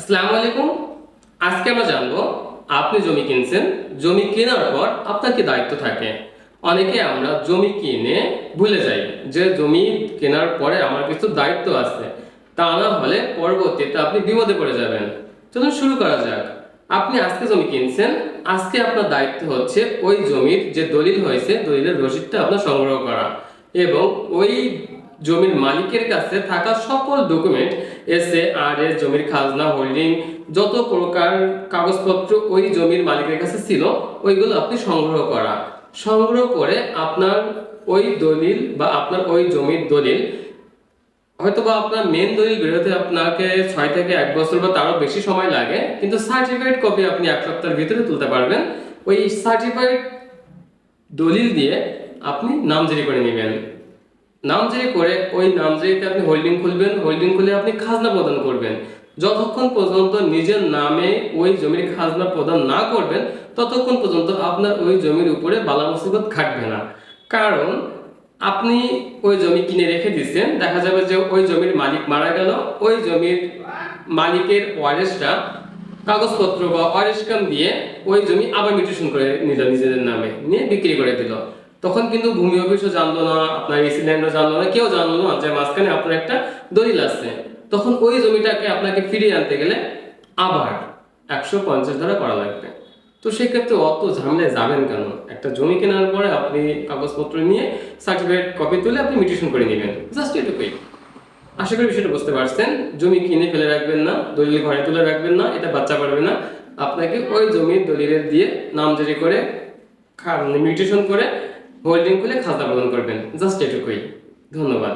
আসসালামু আলাইকুম। আজকে আমরা জানবো আপনি জমি কিনছেন, জমি কেনার পর আপনার কি দায়িত্ব থাকে। অনেকে আমরা জমি কিনে ভুলে যাই যে জমি কেনার পরে আমার কিছু দায়িত্ব আছে, তা না হলে পরবর্তীতে আপনি বিপদে পড়ে যাবেন। চলুন শুরু করা যাক। আপনি আজকে জমি কিনছেন, আজকে আপনার দায়িত্ব হচ্ছে ওই জমির যে দলিল হয়েছে দলিলের রসিদটা আপনার সংগ্রহ করা এবং ওই জমির মালিকের কাছে থাকা সকল ডকুমেন্ট, এস জমির খাজনা, হোল্ডিং, যত প্রকার কাগজপত্র ওই জমির মালিকের কাছে ছিল ওইগুলো আপনি সংগ্রহ করে আপনার ওই দলিল বা আপনার ওই জমির দলিল, হয়তোবা আপনার মেন দলিল বেরোতে আপনাকে 6 থেকে 1 বছর বা তারও বেশি সময় লাগে, কিন্তু সার্টিফাইড কপি আপনি 1 সপ্তাহের ভিতরে তুলতে পারবেন। ওই সার্টিফাইড দলিল দিয়ে আপনি নামজারি করে নেবেন। নামজারি করে ওই নামজারিতে আপনি হোল্ডিং খুলবেন, হোল্ডিং খুলে আপনি খাজনা প্রদান করবেন। যতক্ষণ পর্যন্ত নিজের নামে ওই জমির খাজনা প্রদান না করবেন ততক্ষণ পর্যন্ত আপনার ওই জমির উপরে বালা মুসিবত খাটবে না। কারণ আপনি ওই জমি কিনে রেখে দিচ্ছেন, দেখা যাবে যে ওই জমির মালিক মারা গেল, ওই জমির মালিকের ওয়ারিশরা কাগজপত্র বা ওয়ারিশকাম দিয়ে ওই জমি আবার মিউটেশন করে নিল, নিজেদের নামে নিয়ে বিক্রি করে দিল। তখন কিন্তু ভূমি অফিসও জানলো না, আপনার এসি ল্যান্ডও জানলো না, কেউ জানলো না যে মাঝখানে আপনার একটা দলিল আছে। তখন ওই জমিটাকে আপনাকে ফিরিয়ে আনতে গেলে আবার 150 ধারা করা লাগবে। তো সেক্ষেত্রে অত ঝামেলায় যাবেন কেন? একটা জমি কেনার পরে আপনি কাগজপত্র নিয়ে সার্টিফিকেট কপি তুলে আপনি মিউটেশন করে নেবেন, জাস্ট এটুকুই। আশা করি বিষয়টা বুঝতে পারছেন। জমি কিনে ফেলে রাখবেন না, দলিল ঘরে তুলে রাখবেন না, এটা বাচ্চা পারবে না। আপনাকে ওই জমির দলিলের দিয়ে নামজারি করে মিউটেশন করে হোল্ডিং খুলে খাজনা প্রদান করবেন, জাস্ট এটুকুই। ধন্যবাদ।